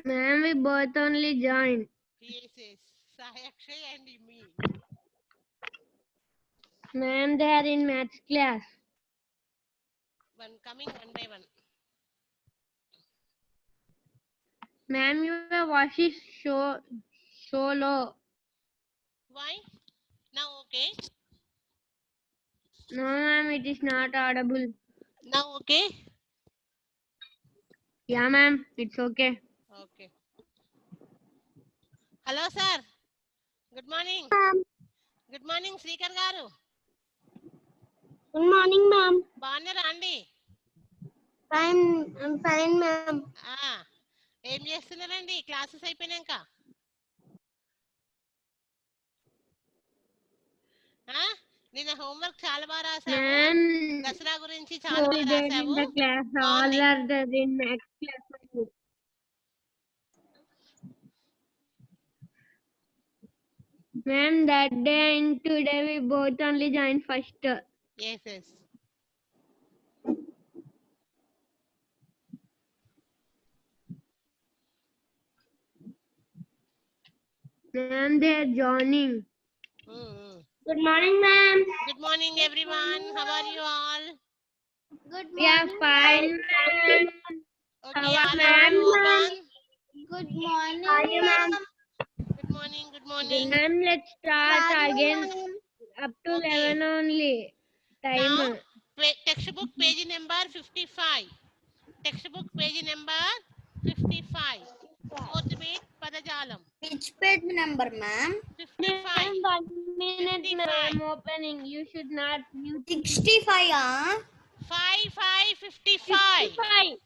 Ma'am, we both only joined. Yes, yes. Sai Akshay and me. Ma'am, they are in maths class. Coming one by one. Ma'am, your voice is so low. Why? Now okay? No, ma'am, it is not audible. Now okay? Yeah, ma'am, it's okay. Okay. Hello, sir. Good morning. Good morning, Srikar garu. Good morning, ma'am. బాగున్నారా అండి? I'm fine, ma'am. ఏం చేస్తున్నారండి classes అయిపోయినాక? నిన్న homework చాలా బాగా రాసావు. Ma'am, Dasara గురించి చాలా బాగా there in రాసావు. the class, all బాగుంది. are there in maths class. Ma'am, that day and today we both only joined first. Yes, yes. Ma'am, they are joining. Good morning, ma'am. Good morning, everyone. How are you all? Good morning. We are fine, ma'am. Okay, How all are are you you, open? Good morning, ma'am. Good morning, good morning. Ma'am, let's start again up to Okay. 11 only. Time. Now, textbook page number 55. Textbook page number 55. Fourth bit, Padajalam. Which page number, ma'am? 55. Ma'am, 1 minute, 55. ma'am. Opening. You should not mute. 65, ah? 55. 55.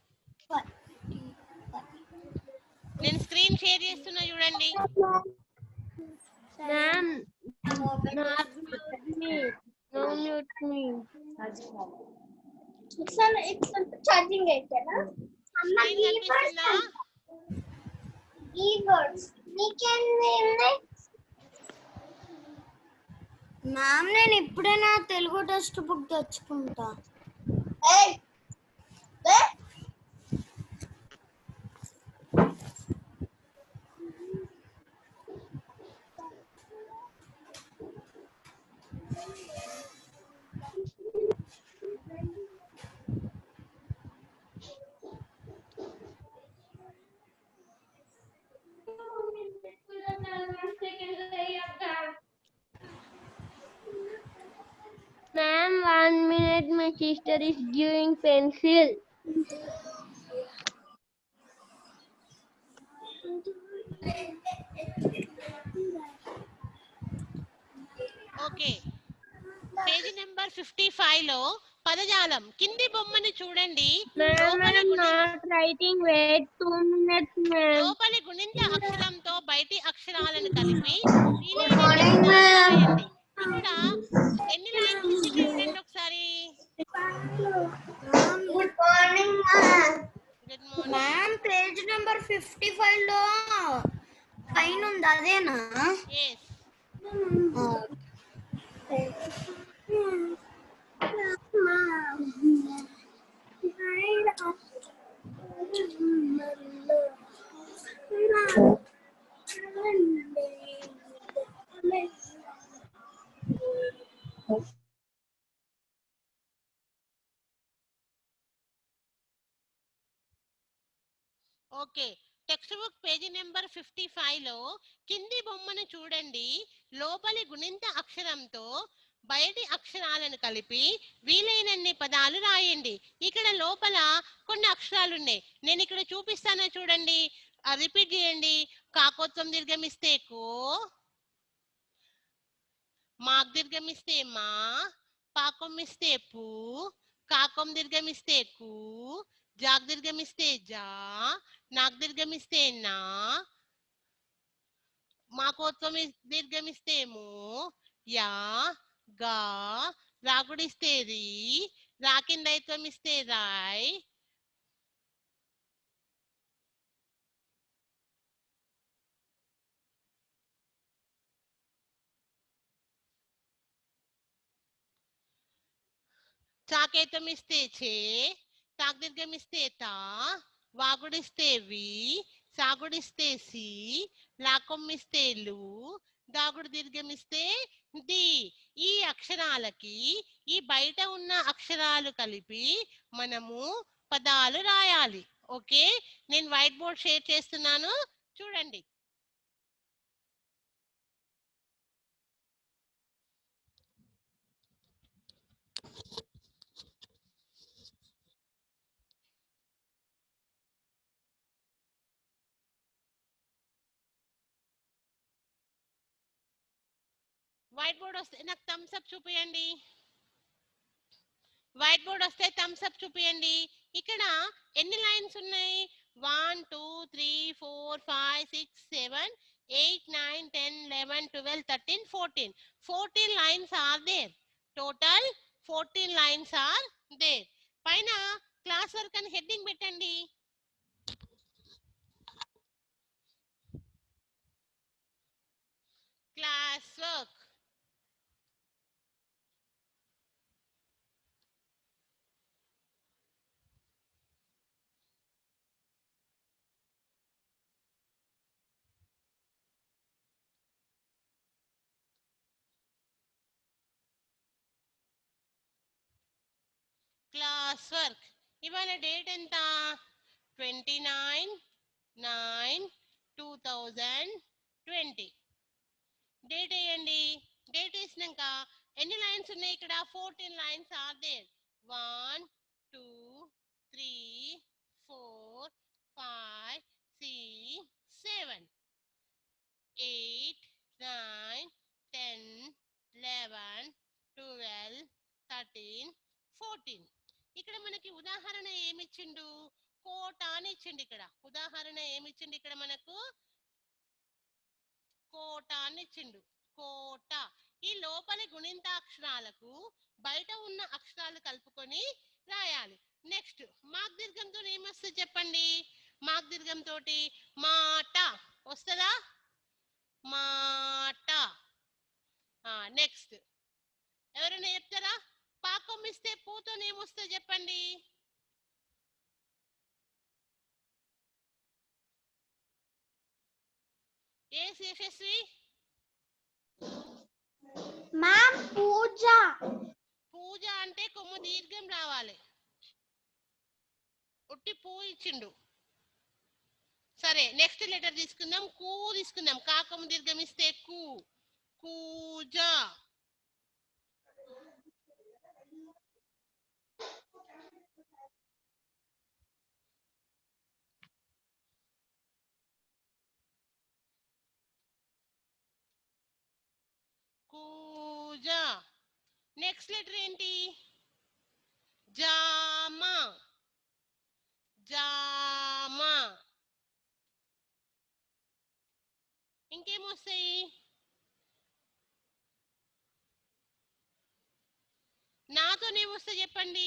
నేను screen share చేస్తున్నా చూడండి. Ma'am, not mute me. No mute me. It's charging it, na? Screen కనిపిస్తుందా? Keywords. Ma'am నేను ఇప్పుడైనా Telugu text book తెచ్చుకుంటా. Ma'am, 1 minute. My sister is giving pencil. Okay, page number 55 లో పదజాలం కింది బొమ్మని చూడండి. Ma'am, I'm not writing. Wait 2 minutes, ma'am. లోపలి గుణింత అక్షరంతో బయటి అక్షరాలను కలిపి Good morning, ma'am. ఇక్కడ ఎన్ని లైన్స్ ఇచ్చింది చూడండి ఒకసారి. Good morning ma'am. Good morning. Ma'am page number 55 లో పైన ఉంది అదేనా? yes. Okay, text book page number 55 లో కింది బొమ్మను చూడండి. లోపలి గుణింత అక్షరంతో బయటి అక్షరాలను కలిపి వీలైనన్ని పదాలు రాయండి. ఇక్కడ లోపల కొన్ని అక్షరాలు ఉన్నాయి. నేను ఇక్కడ చూపిస్తాను చూడండి. రిపీట్ చేయండి. కాకోత్వం దీర్ఘమిస్తే కో, మాక్ దీర్ఘమిస్తే మా, పాకం ఇస్తే పు, కాకం దీర్ఘమిస్తే కు, జాగ్ దీర్ఘమిస్తే జా, నాక్ దీర్ఘమిస్తే నా, మాకోత్వం దీర్ఘమిస్తే మో, యా, గా, రాగుడిస్తే రీ, రాకిందైత్వం ఇస్తే రాయ్, చాకేతం ఇస్తే చే, తాక్ దీర్ఘమిస్తే తా, వాగుడిస్తే వి, సాగుడిస్తే సి, లాకొమ్మిస్తే లు, దాగుడు దీర్ఘమిస్తే ది. ఈ అక్షరాలకి ఈ బయట ఉన్న అక్షరాలు కలిపి మనము పదాలు రాయాలి. ఓకే, నేను వైట్ బోర్డ్ షేర్ చేస్తున్నాను, చూడండి. వైట్ బోర్డ్ వస్తే నాకు థమ్స్ అప్ చూపియండి. వైట్ బోర్డ్ వస్తే థమ్స్ అప్ చూపియండి. ఇక్కడ ఎన్ని లైన్స్ ఉన్నాయి? 1 2 3 4 5 6 7 8 9 10 11 12 13 14. 14 lines are there. Total 14 lines are there. పైన క్లాస్ వర్క్ అని హెడ్డింగ్ పెట్టండి. Class work. Class work. ఇవాళ డేట్ ఎంత? 29/9/2020. డేట్ వేయండి. డేట్ వేసినాక ఎన్ని లైన్స్ ఉన్నాయి ఇక్కడ? 14 లైన్స్ ఆర్ దేర్. 1 2 3 4 5 6 7 8 9 10 11 12 13 14. ఇక్కడ మనకి ఉదాహరణ ఏమిచ్చిండు? కోట అని ఇచ్చిండు. ఇక్కడ ఉదాహరణ ఏమిచ్చిండు? ఇక్కడ మనకు కోట అని ఇచ్చిండు. కోట. ఈ లోపలి గుణింతాక్షరాలకు బయట ఉన్న అక్షరాలు కలుపుకొని రాయాలి. నెక్స్ట్ మాక్ దీర్ఘంతో ఏమొస్తుంది చెప్పండి? మాక్ దీర్ఘం తోటి మాట వస్తుందా? మాట. నెక్స్ట్ ఎవరైనా చెప్తారా? పాకం ఇస్తే పూతో ఏమొస్తుంది చెప్పండి? ఏ యశస్వి? మ్యామ్ పూజ. పూజ అంటే కొమ్ము దీర్ఘం రావాలి. ఉట్టి పూ ఇచ్చిండు. సరే, నెక్స్ట్ లెటర్ తీసుకుందాం. కూ తీసుకుందాం. కాకము దీర్ఘం ఇస్తే కు. కూజ. కూజ. నెక్స్ట్ లెటర్ ఏంటి? జామ. జామ. ఇంకేమొస్తాయి? నాతోనేమొస్తాయి చెప్పండి?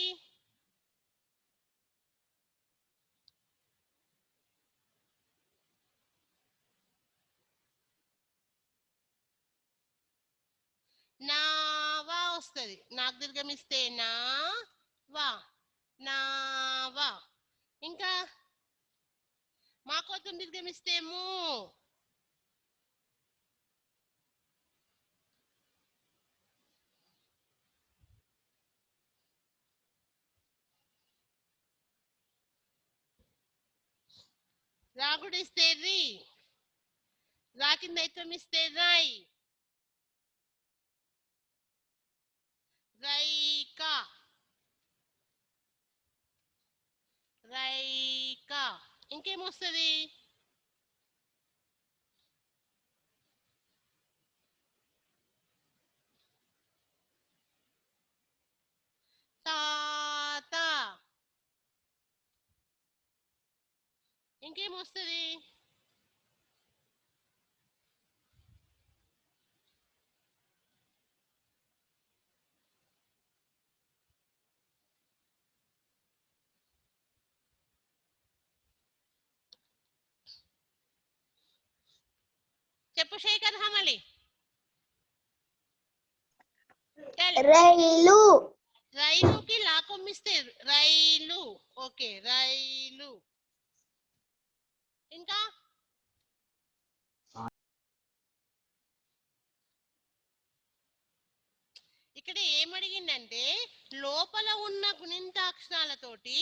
నావా వస్తుంది. నాకు దీర్ఘం ఇస్తే నా వా. నావా. ఇంకా మాకోతం దీర్ఘం ఇస్తే ము. రాగుడిస్తే రి. రాకింద దైత్వం ఇస్తే రై. రైకా. రైకా. ఇంకేమొస్తుంది? తాత. ఇంకేమొస్తుంది? చెప్పు శేఖర్ హమలి. రైలు. రైలుకి లాకొమ్మిస్తే రైలు. ఓకే, రైలు. ఇంకా ఏమడిగిందంటే లోపల ఉన్న గుణింతాక్షరాలతోటి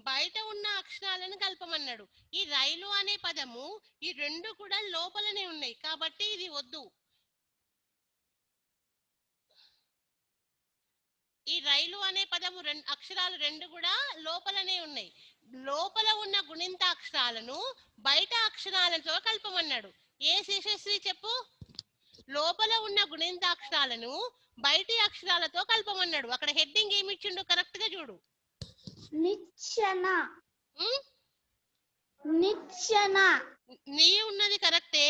బయట ఉన్న అక్షరాలను కలపమన్నాడు. ఈ రైలు అనే పదము ఈ రెండు కూడా లోపలనే ఉన్నాయి కాబట్టి ఇది వద్దు. ఈ రైలు అనే పదము అక్షరాలు రెండు కూడా లోపలనే ఉన్నాయి. లోపల ఉన్న గుణింతాక్షరాలను బయట అక్షరాలతో కలపమన్నాడు. ఏ శేషశ్రీ చెప్పు? లోపల ఉన్న గుణింతాక్షరాలను బయటి అక్షరాలతో కలపమన్నాడు. అక్కడ హెడ్డింగ్ ఏమి ఇచ్చిండు కరెక్ట్ గా చూడు. నిచ్చెన. నిచ్చెన. నీ ఉన్నది కరెక్టే.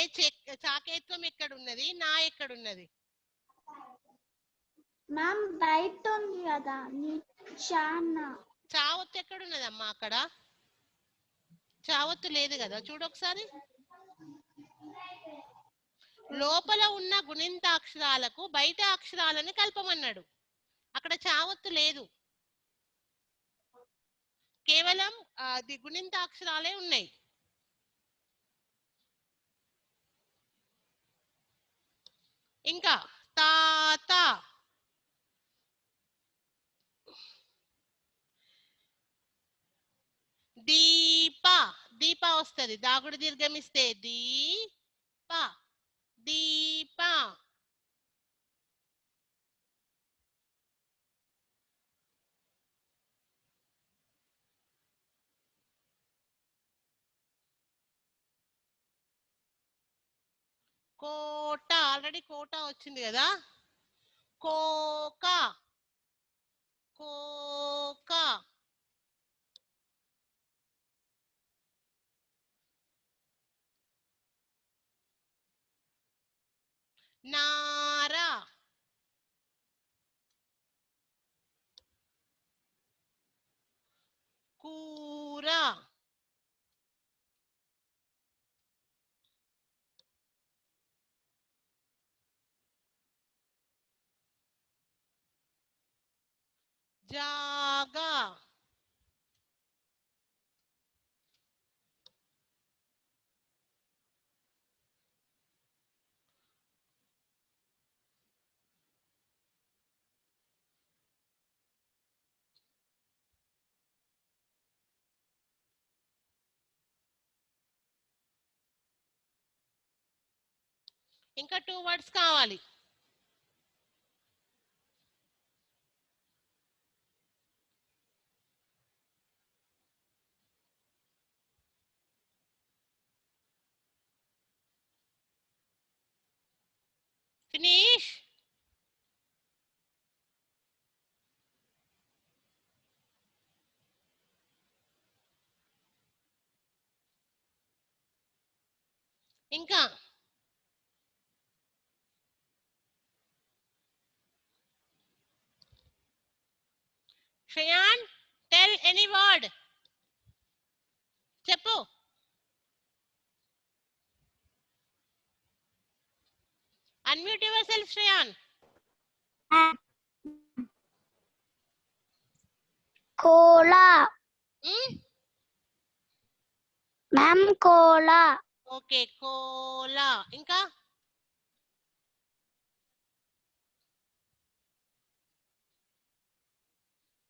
చాకేత్వం ఎక్కడున్నది? నా ఎక్కడున్నది? మ్యామ్ బయట ఉంది కదా నిచ్చెన. చావత్తు ఎక్కడున్నదమ్మా? అక్కడ చావత్తు లేదు కదా, చూడు ఒకసారి. లోపల ఉన్న గుణింతాక్షరాలకు బయట అక్షరాలను కలపమన్నాడు. అక్కడ చావత్తు లేదు, కేవలం అది గుణింతాక్షరాలే ఉన్నాయి. ఇంకా తాత, దీప. దీప వస్తుంది, దాగుడు దీర్ఘమిస్తే దీప. దీప. కోట, ఆల్రెడీ కోట వచ్చింది కదా. కోక. కోక. నార. కూర. జాగా. ఇంకా 2 వర్డ్స్ కావాలి. ఫినిష్. ఇంకా శ్రేయాన్, టెల్ ఎనీ వర్డ్. చెప్పు. Unmute your self Shreyan. కోలా. మ్యామ్ కోలా. ఓకే, కోలా. ఇంకా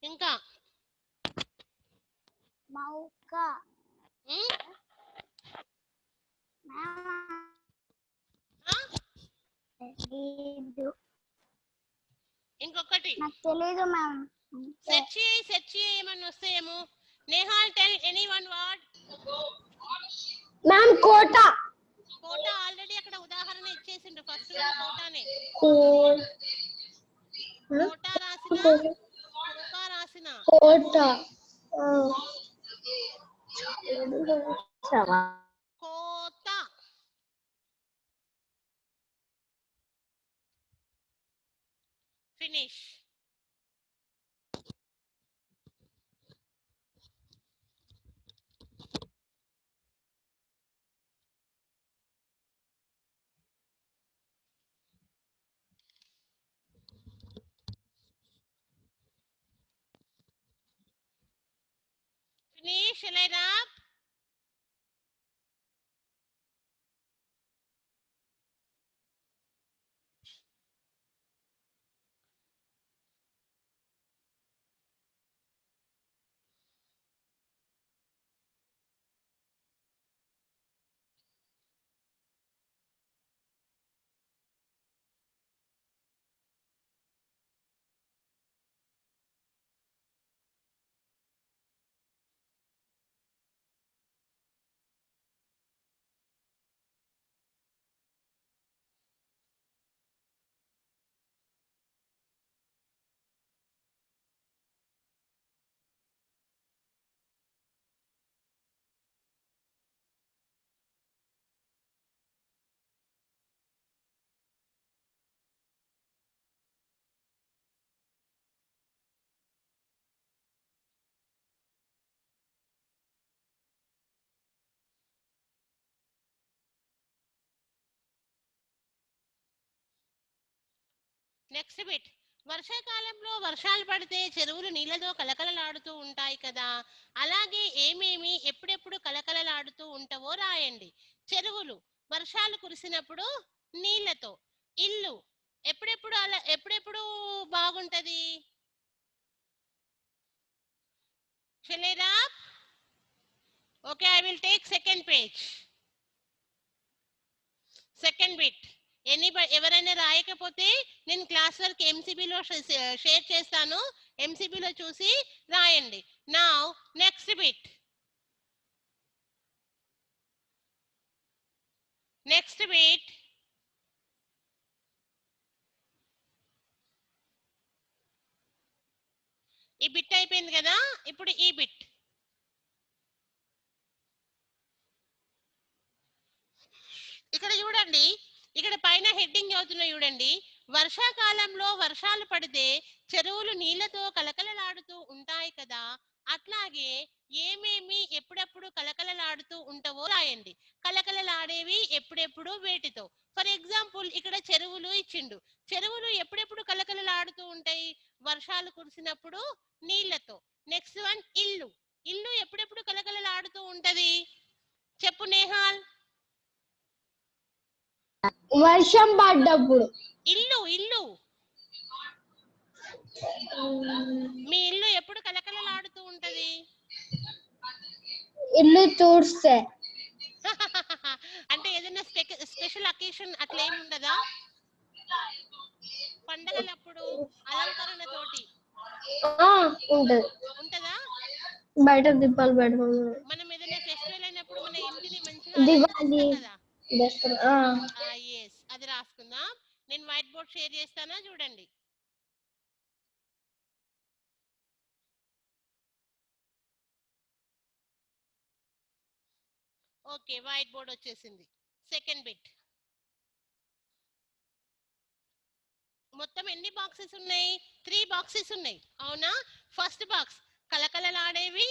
ఇంకా మౌక. ఇంకొకటి నాకు తెలీదు మ్యామ్. సెర్చ్ చేయమని వస్తాయేమో. Nehal, tell any one word. Ma'am కోట. కోట ఆల్రెడీ అక్కడ ఉదాహరణ ఇచ్చేసిండు. ఫస్ట్ కోటానే. కోట రాసిన, కోక రాసిన. కోట. కోత. Finish. Finish, Elena. Next bit. వర్షాకాలంలో వర్షాలు పడితే చెరువులు నీళ్ళతో కలకలలాడుతూ ఉంటాయి కదా, అలాగే ఏమేమి ఎప్పుడెప్పుడు కలకలలాడుతూ ఉంటావో రాయండి. చెరువులు వర్షాలు కురిసినప్పుడు నీళ్ళతో. ఇల్లు ఎప్పుడెప్పుడు బాగుంటది? Shalera? Okay, I will take second page. Second bit. ఎవరైనా రాయకపోతే నేను క్లాస్ వర్క్ ఎంసీబీలో షేర్ చేస్తాను, ఎంసీబీలో చూసి రాయండి. Now next bit. Next bit. ఈ బిట్ అయిపోయింది కదా, ఇప్పుడు ఈ బిట్. ఇక్కడ చూడండి, ఇక్కడ పైన హెడ్డింగ్ అవుతున్నా చూడండి. వర్షాకాలంలో వర్షాలు పడితే చెరువులు నీళ్లతో కలకలలాడుతూ ఉంటాయి కదా, అట్లాగే ఏమేమి ఎప్పుడెప్పుడు కలకలలాడుతూ ఉంటావో రాయండి. కలకలలాడేవి ఎప్పుడెప్పుడు వేటితో. ఫర్ ఎగ్జాంపుల్ ఇక్కడ చెరువులు ఇచ్చిండు. చెరువులు ఎప్పుడెప్పుడు కలకలలాడుతూ ఉంటాయి? వర్షాలు కురిసినప్పుడు నీళ్లతో. నెక్స్ట్ వన్ ఇల్లు. ఇల్లు ఎప్పుడెప్పుడు కలకలలాడుతూ ఉంటది? చెప్పు నేహాల్. వర్షం పడ్డప్పుడు. ఇల్లు మీ ఇల్లు ఎప్పుడు కలకలలాడుతూ ఉంటది? ఇల్లు చూస్తే. అంటే ఏదైనా స్పెషల్ అకేషన్ అట్లా ఏమి ఉండదా? పండగలప్పుడు అలంకరణ తోటి ఉంటదా? బయట దీపాలు పెడతాం. మనం ఏదైనా ఫెస్టివల్ అయినప్పుడు మన ఇంటిని మంచిగా దివాళీ కదా. అది రాసుకుందాం. నేను వైట్ బోర్డ్ షేర్ చేస్తానా, చూడండి. ఓకే, వైట్ బోర్డ్ వచ్చేసింది. Second bit. మొత్తం ఎన్ని బాక్సెస్ ఉన్నాయి? 3 బాక్సెస్ ఉన్నాయి, అవునా? ఫస్ట్ బాక్స్ కలకలలాడేవి.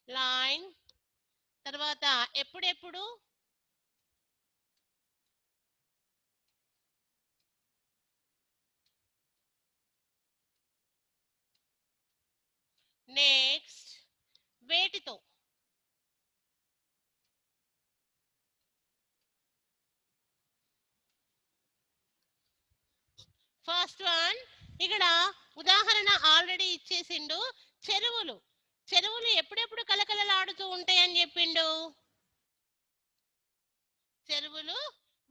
లైన్. తర్వాత ఎప్పుడెప్పుడు. నెక్స్ట్ వేటితో. ఫస్ట్ వన్ ఇక్కడ ఉదాహరణ ఆల్రెడీ ఇచ్చేసిండు. చెరువులు ఎప్పుడెప్పుడు కలకలలాడుతూ ఉంటాయి అని చెప్పిండు? చెరువులు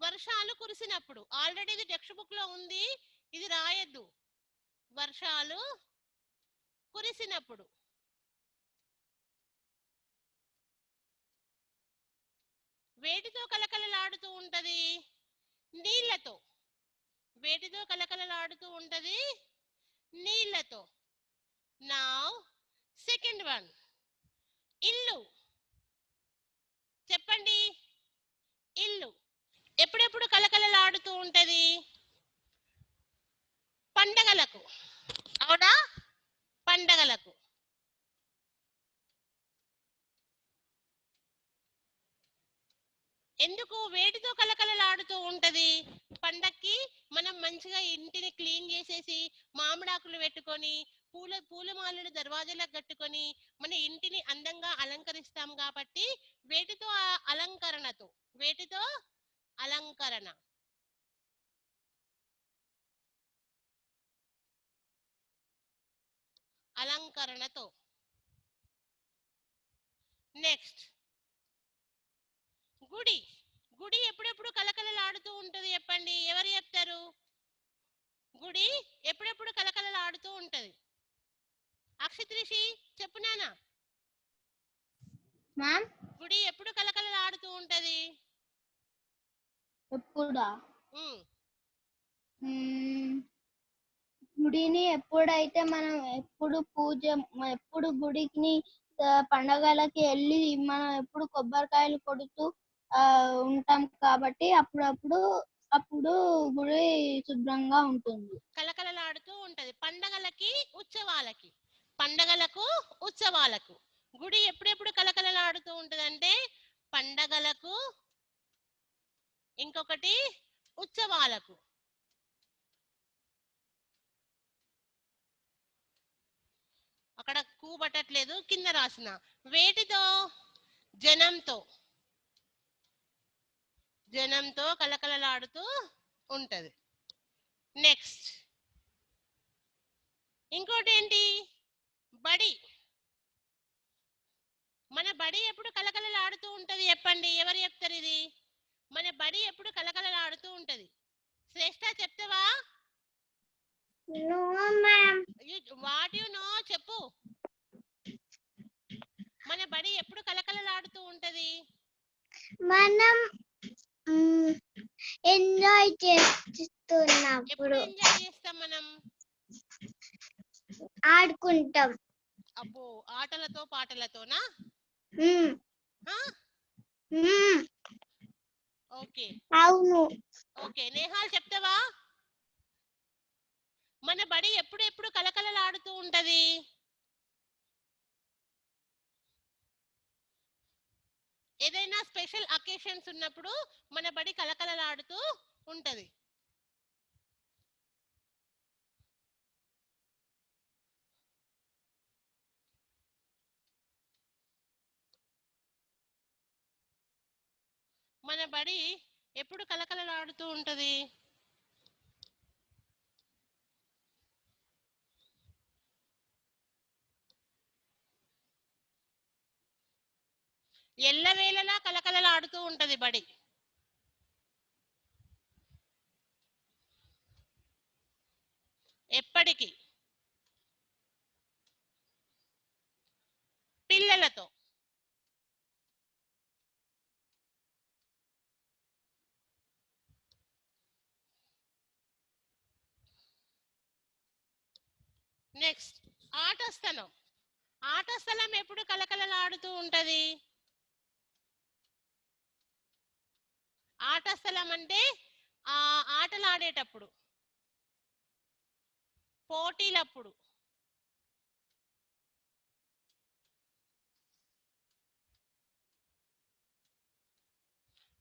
వర్షాలు కురిసినప్పుడు. ఆల్రెడీ ఇది టెక్స్ట్ బుక్ లో ఉంది, ఇది రాయొద్దు. వర్షాలు కురిసినప్పుడు. వేటితో కలకలలాడుతూ ఉంటది? నీళ్లతో. వేటితో కలకలలాడుతూ ఉంటది? నీళ్లతో. నౌ సెకండ్ వన్ ఇల్లు. చెప్పండి. ఇల్లు ఎప్పుడెప్పుడు కలకలలాడుతూ ఉంటది? పండగలకు, అవునా? పండగలకు. ఎందుకు వేటితో కలకలలాడుతూ ఉంటది? పండక్కి మనం మంచిగా ఇంటిని క్లీన్ చేసేసి మామిడాకులు పెట్టుకొని పూలమాలను దర్వాజాలకు కట్టుకొని మన ఇంటిని అందంగా అలంకరిస్తాం కాబట్టి వేటితో అలంకరణతో. వేటితో అలంకరణ. అలంకరణతో. నెక్స్ట్ గుడి ఎప్పుడెప్పుడు కలకలలాడుతూ ఉంటది? చెప్పండి, ఎవరు చెప్తారు? గుడి ఎప్పుడెప్పుడు కలకలలాడుతూ ఉంటది? అక్షిత్రిషి చెప్పు నానా. గుడి ఎప్పుడు కలకలలాడుతూ ఉంటది? ఎప్పుడా? గుడిని ఎప్పుడైతే మనం ఎప్పుడు గుడికి పండగలకి వెళ్ళి మనం ఎప్పుడు కొబ్బరికాయలు కొడుతూ ఉంటాం కాబట్టి అప్పుడప్పుడు అప్పుడు గుడి శుభ్రంగా ఉంటుంది. కలకలలాడుతూ ఉంటది. పండగలకి ఉత్సవాలకి, పండగలకు ఉత్సవాలకు గుడి ఎప్పుడెప్పుడు కలకలలాడుతూ ఉంటదంటే పండగలకు, ఇంకొకటి ఉత్సవాలకు. అక్కడ కూబట్టట్లేదు, కింద రాసిన వేటితో, జనంతో, జనంతో కలకలలాడుతూ ఉంటది. నెక్స్ట్ ఇంకోటి ఏంటి, బడి. మన బడి ఎప్పుడు కలకలలాడుతూ ఉంటది చెప్పండి, ఎవరు చెప్తారు ఇది? మన బడి ఎప్పుడు కలకలలాడుతూ ఉంటది. శ్రేష్ఠ చెప్తావా? No ma'am. What you know చెప్పు. మన బడి ఎప్పుడు కలకలలాడుతూ ఉంటది? మనం ఎంజాయ్ ఎప్పుడు చేస్తున్నప్పుడు ఎంజాయ్ చేస్తాం మనం? ఆడుకుంటాం. అబ్బో, ఆటలతో పాటలతోనా? మ్మ్. ఆ? మ్మ్. ఓకే అవును. ఓకే, నేహాల్ చెప్తావా? మన బడి ఎప్పుడు కలకలలాడుతూ ఉంటది? ఏదైనా స్పెషల్ అకేషన్స్ ఉన్నప్పుడు మన బడి కలకలలాడుతూ ఉంటది. మన బడి ఎప్పుడు కలకలలాడుతూ ఉంటది? ఎల్లవేళలా కలకలలాడుతూ ఉంటది బడి. ఎప్పటికీ పిల్లలతో. నెక్స్ట్ ఆట స్థలం. ఆట స్థలం ఎప్పుడు కలకలలాడుతూ ఉంటది? ఆట స్థలం అంటే ఆటలు ఆడేటప్పుడు, పోటీలప్పుడు.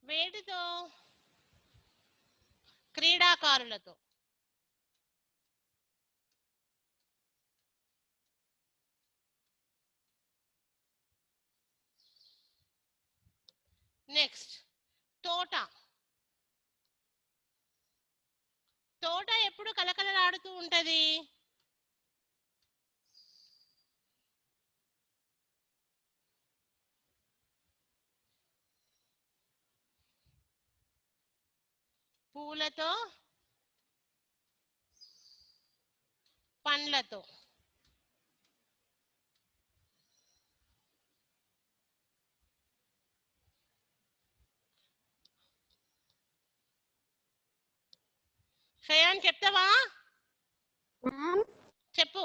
వేటితో? క్రీడాకారులతో. నెక్స్ట్ తోట. తోట ఎప్పుడు కలకలలాడుతూ ఉంటది? పూలతో, పండ్లతో. శ్రేయాన్ చెప్తావా? చెప్పు.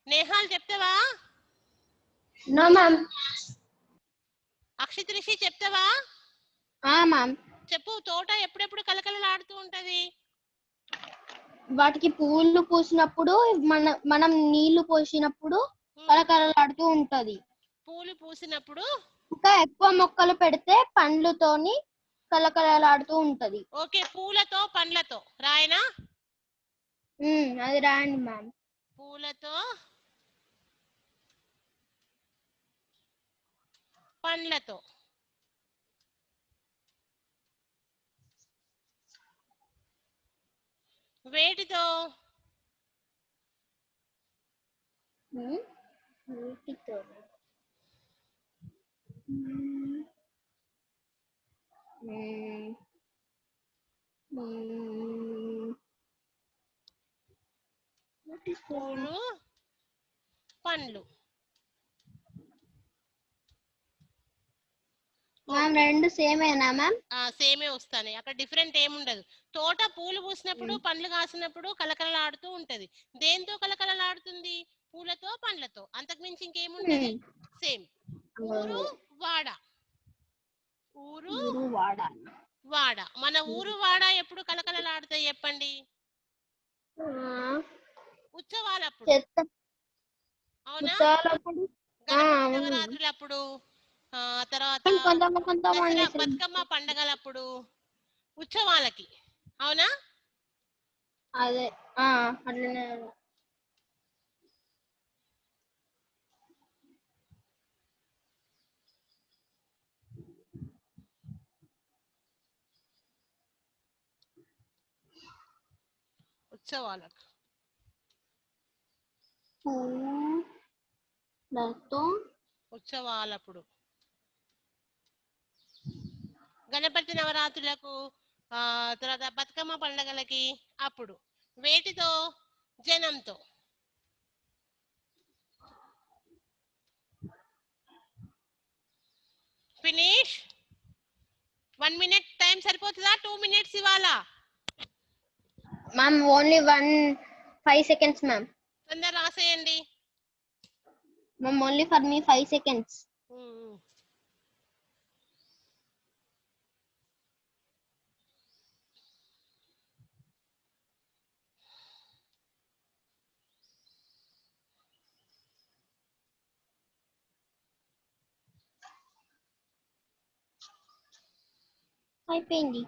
నేహాల్ చెప్తావా? No ma'am. అక్షిత్ రిషి చెప్తావా? మ్యామ్. చెప్పు. తోట ఎప్పుడెప్పుడు కలకలలాడుతూ ఉంటది? వాటికి పువ్వులు పూసినప్పుడు, మనం నీళ్లు పోసినప్పుడు కలకలలాడుతూ ఉంటది. పూలు పూసినప్పుడు. ఇంకా ఎక్కువ మొక్కలు పెడితే పండ్లతోని కలకలలాడుతూ ఉంటది. ఓకే, పూలతో పండ్లతో రాయనా? అది రాయండి మ్యామ్. పూలతో పండ్లతో. వేటితో? వీటితో. పూలు, పండ్లు. మ్యామ్ రెండు సేమేనా మ్యామ్? సేమే వస్తాయి, అక్కడ డిఫరెంట్ ఏముండదు. తోట పూలు పూసినప్పుడు, పండ్లు కాసినప్పుడు కలకలలాడుతూ ఉంటది. దేంతో కలకలలాడుతుంది? పూలతో, పండ్లతో. అంతకు మించి ఇంకేముంటది? సేమ్. ఊరు, వాడ. ఊరు ఊరు వాడ. వాడ. మన ఊరు వాడ ఎప్పుడు కలకలలాడుతాయి చెప్పండి? ఉత్సవాలప్పుడు. చెత్త అవునా? ఉత్సవాలప్పుడు. గణపతి అవును. నవరాత్రులప్పుడు, తర్వాత కానీ కొంతమంది దసరా బతుకమ్మ పండగలప్పుడు, ఉత్సవాలకి. అవునా? అదే అట్లనే. ఉత్సవాలకు. పూలతో ఉత్సవాలప్పుడు. గణపతి నవరాత్రులకు, తర్వాత బతుకమ్మ పండగలకి అప్పుడు. వేటితో? జనంతో. ఫినిష్. 1 minute టైం సరిపోతుందా? 2 minutes ఇవ్వాలా? Ma'am only 5 seconds ma'am. తొందర రాసేయండి. Ma'am only for me 5 seconds. అయిపోయింది.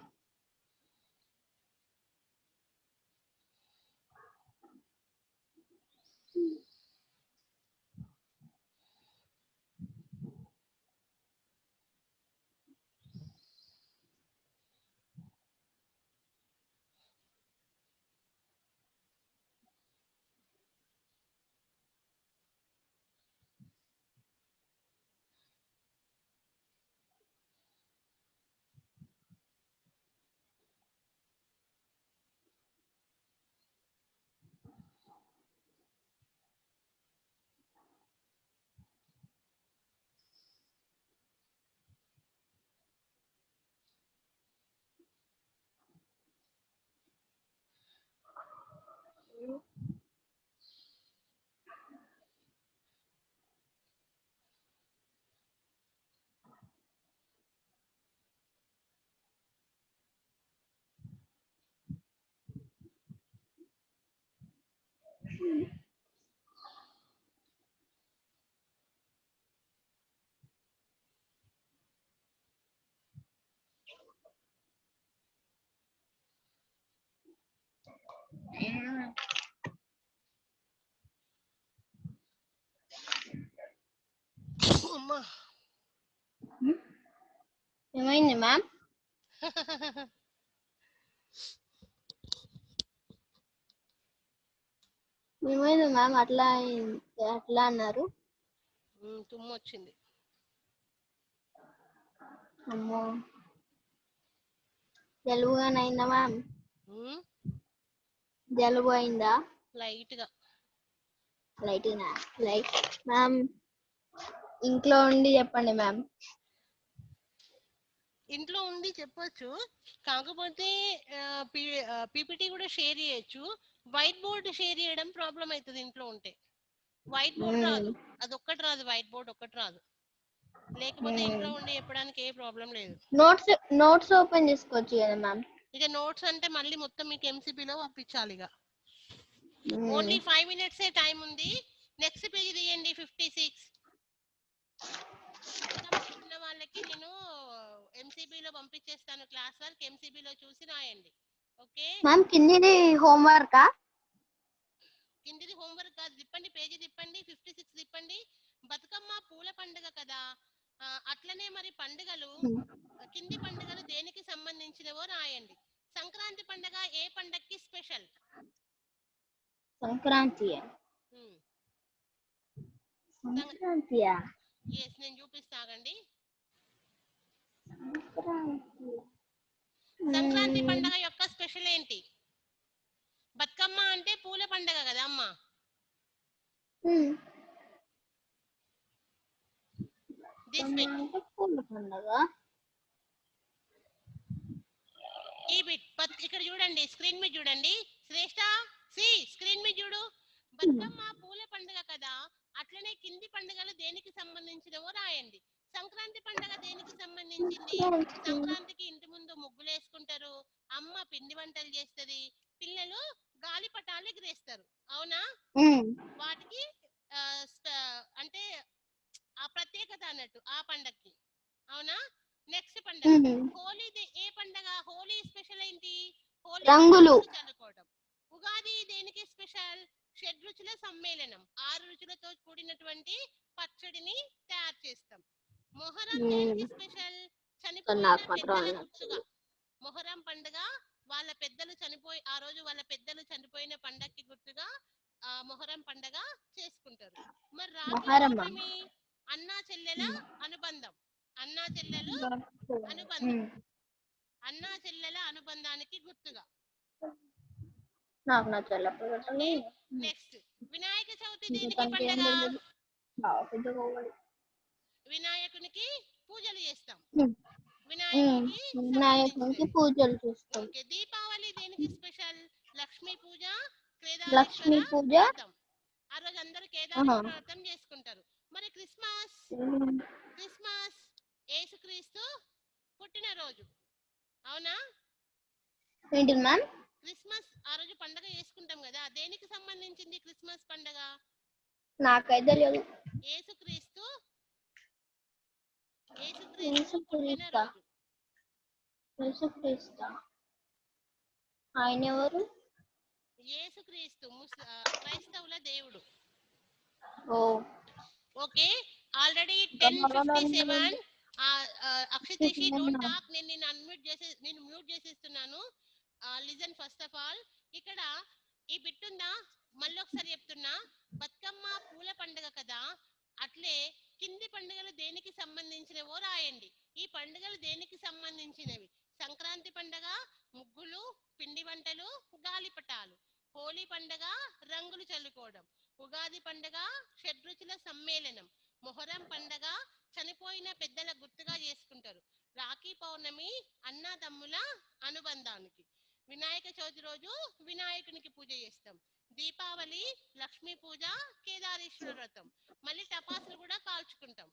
అమ్మా. ఏమైంది మ్యామ్? ఏమైంది మ్యామ్? అట్లా అన్నారు. తుమ్ము వచ్చింది. అమ్మో, జలుబు అయిందా మ్యామ్? జలుబు అయిందా? లైట్ గా. Light ma'am. ఇంట్లో ఉండి చెప్పండి మ్యామ్. ఇంట్లో ఉండి చెప్పొచ్చు, కాకపోతే పీపీటీ కూడా షేర్ చేయొచ్చు. వైట్ బోర్డ్ షేర్ చేయడం ప్రాబ్లం అవుతుంది ఇంట్లో ఉంటే. వైట్ బోర్డ్ రాదు, అదొక్కటి రాదు, వైట్ బోర్డ్ ఒక్కటి రాదు. లేకపోతే ఇంట్లో ఉండి చెప్పడానికి ఏ ప్రాబ్లం లేదు. నోట్స్ ఓపెన్ చేసుకోవచ్చు కదా మ్యామ్. ఇక నోట్స్ అంటే మళ్ళీ మొత్తం మీకు ఎంసీబీలో పంపించాలి. ఇక ఓన్లీ 5 minutes టైం ఉంది. నెక్స్ట్ పేజ్ తీయండి. 56 ఉన్న వాళ్ళకి నేను ఎంసీబీలో పంపించేస్తాను. క్లాస్ వర్క్ ఎంసీబీలో చూసి రాయండి. ఓకే మ్యామ్, కిందిది హోంవర్కా? కిందిది హోంవర్క్ కాదు, తిప్పండి, పేజీ తిప్పండి, 56 తిప్పండి. బతుకమ్మ పూల పండుగ కదా, అట్లనే మరి పండుగలు, కింది పండుగలు దేనికి సంబంధించినవో రాయండి. సంక్రాంతి పండుగ ఏ పండగకి స్పెషల్? సంక్రాంతియా? ఎస్, నేను చూపిస్తాగండి. సంక్రాంతి పండుగ యొక్క స్పెషల్ ఏంటి? బతుకమ్మ అంటే పూల పండుగ కదా అమ్మా. ఈ బిట్ ఇక్కడ చూడండి, స్క్రీన్ మీద చూడండి. శ్రేష్ఠ, స్క్రీన్ మీద చూడు. బతుకమ్మ పూల పండుగ కదా, అట్లనే కింది పండుగలు దేనికి సంబంధించినవో రాయండి. సంక్రాంతి పండుగ దేనికి సంబంధించింది? ఏంటి సంక్రాంతికి ఇంటి ముందు ముగ్గులు వేసుకుంటారు, అమ్మ పిండి వంటలు చేస్తది, పిల్లలు గాలిపటాలు ఎగిరేస్తారు. అవునా? వాటికి అంటే ఆ ప్రత్యేకత అన్నట్టు ఆ పండక్కి. అవునా? నెక్స్ట్ పండగ హోలీ. ఏ పండగ? హోలీ స్పెషల్ ఏంటి? హోలీ రంగులు చల్లుకోవడం. ఉగాది దేనికి స్పెషల్? షడ్రుచుల సమ్మేళనం, 6 రుచులతో కూడినటువంటి పచ్చడిని తయారు చేస్తాం. మొహరం దేనికి స్పెషల్? చనిపోయిన పెద్దల గుర్తుగా. మొహరం పండుగ వాళ్ళ పెద్దలు చనిపోయి ఆ రోజు వాళ్ళ పెద్దలు చనిపోయిన పండగకి గుర్తుగా మొహరం పండగ చేసుకుంటారు. మరి రాఖీ పౌర్ణమి అన్నా చెల్లెల అనుబంధం. అన్నా చెల్లెలు అనుబంధం, అన్నా చెల్లెల అనుబంధానికి గుర్తుగా. నెక్స్ట్ వినాయక చవితి దేనికి పండగ? వినాయకునికి పూజలు చేస్తాం. వినాయకునికి పూజలు చేస్తాం. ఓకే. దీపావళి దేనికి స్పెషల్? లక్ష్మీ పూజ, లక్ష్మీ పూజ. ఆ రోజు అందరూ కేదారేశ్వర వ్రతం చేసుకుంటారు. మరి క్రిస్మస్? క్రిస్మస్ యేసుక్రీస్తు పుట్టినరోజు. అవునా? ఏంటి మ్యామ్? క్రిస్మస్ ఆ రోజు పండగ చేసుకుంటాం కదా, దేనికి సంబంధించింది క్రిస్మస్ పండగ? నాకైతే తెలియదు. యేసుక్రీస్తు పుట్టినరోజు. ఆయన ఎవరు? యేసుక్రీస్తు క్రైస్తవుల దేవుడు. ఓకే. ఆల్రెడీ 10:57. అక్షితేషి డోంట్ టాక్. నేను మ్యూట్ చేసేస్తున్నాను. Listen first of all. ఇక్కడ ఈ బిట్ ఉందా? మళ్ళీ ఒకసారి చెప్తున్నా. బతుకమ్మ పూల పండుగ కదా, అట్లే కింది పండుగలు దేనికి సంబంధించినవో రాయండి. ఈ పండుగలు దేనికి సంబంధించినవి? సంక్రాంతి పండుగ ముగ్గులు, పిండి వంటలు, గాలిపటాలు. హోలీ పండుగ రంగులు చల్లుకోవడం. ఉగాది పండుగ షడ్రుచుల సమ్మేళనం. మొహరం పండుగ చనిపోయిన పెద్దల గుర్తుగా చేసుకుంటారు. రాఖీ పౌర్ణమి అన్నదమ్ముల అనుబంధానికి. వినాయక చవితి రోజు వినాయకునికి పూజ చేస్తాం. దీపావళి లక్ష్మీ పూజ, కేదారేశ్వర వ్రతం. మళ్ళీ టపాసులు కూడా కాల్చుకుంటాం.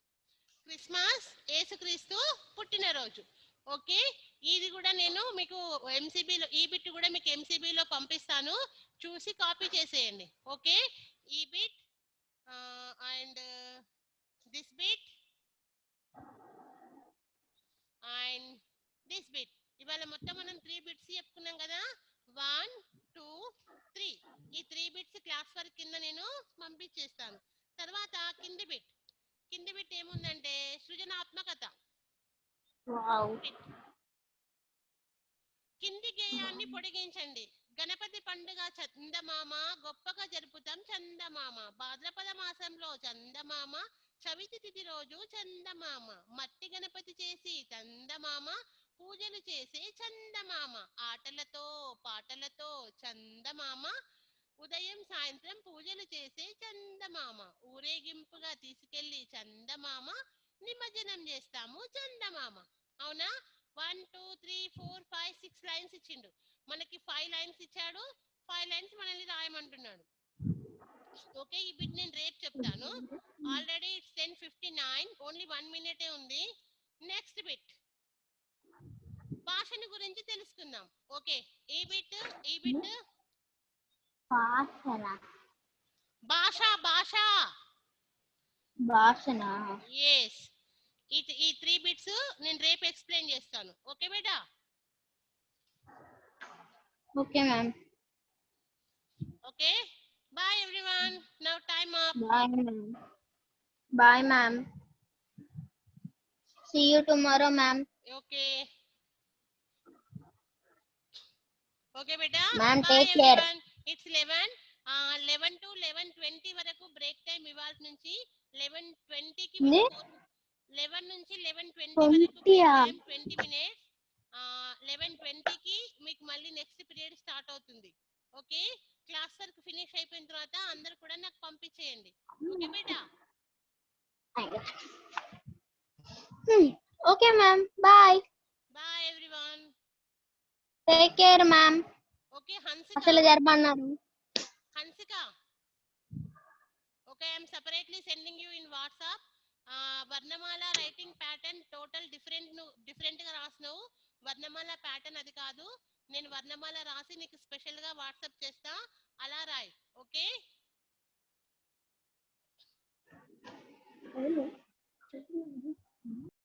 క్రిస్మస్ యేసుక్రీస్తు పుట్టినరోజు. ఓకే. ఇది కూడా నేను మీకు ఎంసీబీలో, ఈ బిట్ కూడా మీకు ఎంసీబీలో పంపిస్తాను, చూసి కాపీ చేసేయండి. ఓకే. ఈ bit and this bit and this bit. ఇవాళ మొత్తం మనం 3 బిట్స్ చెప్పుకున్నాం కదా. 1, 2, 3. ఈ 3 బిట్స్ క్లాస్ వర్క్ కింద నేను పంపించేస్తాను. తర్వాత కింది బిట్ ఏముందంటే సృజనాత్మకత. కింది గేయాన్ని పొడిగించండి. గణపతి పండుగ చందమామ గొప్పగా జరుపుతాం చందమామ. భాద్రపద మాసంలో చందమామ, చవితి తిథి రోజు చందమామ. మట్టి గణపతి చేసి చందమామ, పూజలు చేసే చందమామ. ఆటలతో పాటలతో చందమామ, ఉదయం సాయంత్రం పూజలు చేసే చందమామ. ఊరేగింపుగా తీసుకెళ్లి చందమామ, నిమజ్జనం చేస్తాము చందమామ. అవునా? 1, 2, 3, 4, 5, 6 లైన్స్ ఇచ్చిండు. మనకి 5 లైన్స్ ఇచ్చాడు. 5 లైన్స్ మనల్ని రాయమంటున్నాడు. ఓకే. ఈ బిట్ నేను రేపు చెప్తాను. Already it's 10:59. ఓన్లీ 1 మినిటే ఉంది. నెక్స్ట్ బిట్ భాషను గురించి తెలుసుకుందాం. ఓకే. ఈ బిట్ భాషనా? yes. ఈ 3 బిట్స్ నేను రేపు ఎక్స్ప్లెయిన్ చేస్తాను. ఓకే బేటా? Okay ma'am. Okay. Bye everyone. Now time up. Bye ma'am. See you tomorrow ma'am. Okay. Okay బేటా. Ma'am bye take care. Everyone. It's 11 to 11:20 వరకు బ్రేక్ టైం ఇవాళ నుంచి. 11:20కి 11 నుంచి 11:20 వరకు బ్రేక్ టైం, 20 మినిట్స్. 11:20కి మీకు మళ్ళీ నెక్స్ట్ పీరియడ్ స్టార్ట్ అవుతుంది. ఓకే. క్లాస్ వర్క్ ఫినిష్ అయిపోయిన తర్వాత అందరూ కూడా నాకు పంపించేయండి. ఓకే బేటా? Okay ma'am. Bye. Bye everyone. Take care ma'am. Okay. అసలు జరపన్నారు. Hansika. Okay. I'm separately sending you in WhatsApp. వర్ణమాల రైటింగ్ ప్యాటర్న్ టోటల్ డిఫరెంట్ గా రాసినావు. వర్ణమాల ప్యాటర్న్ అది కాదు. నేను వర్ణమాల రాసి నీకు స్పెషల్ గా వాట్సాప్ చేస్తా, అలా రాయి. ఓకే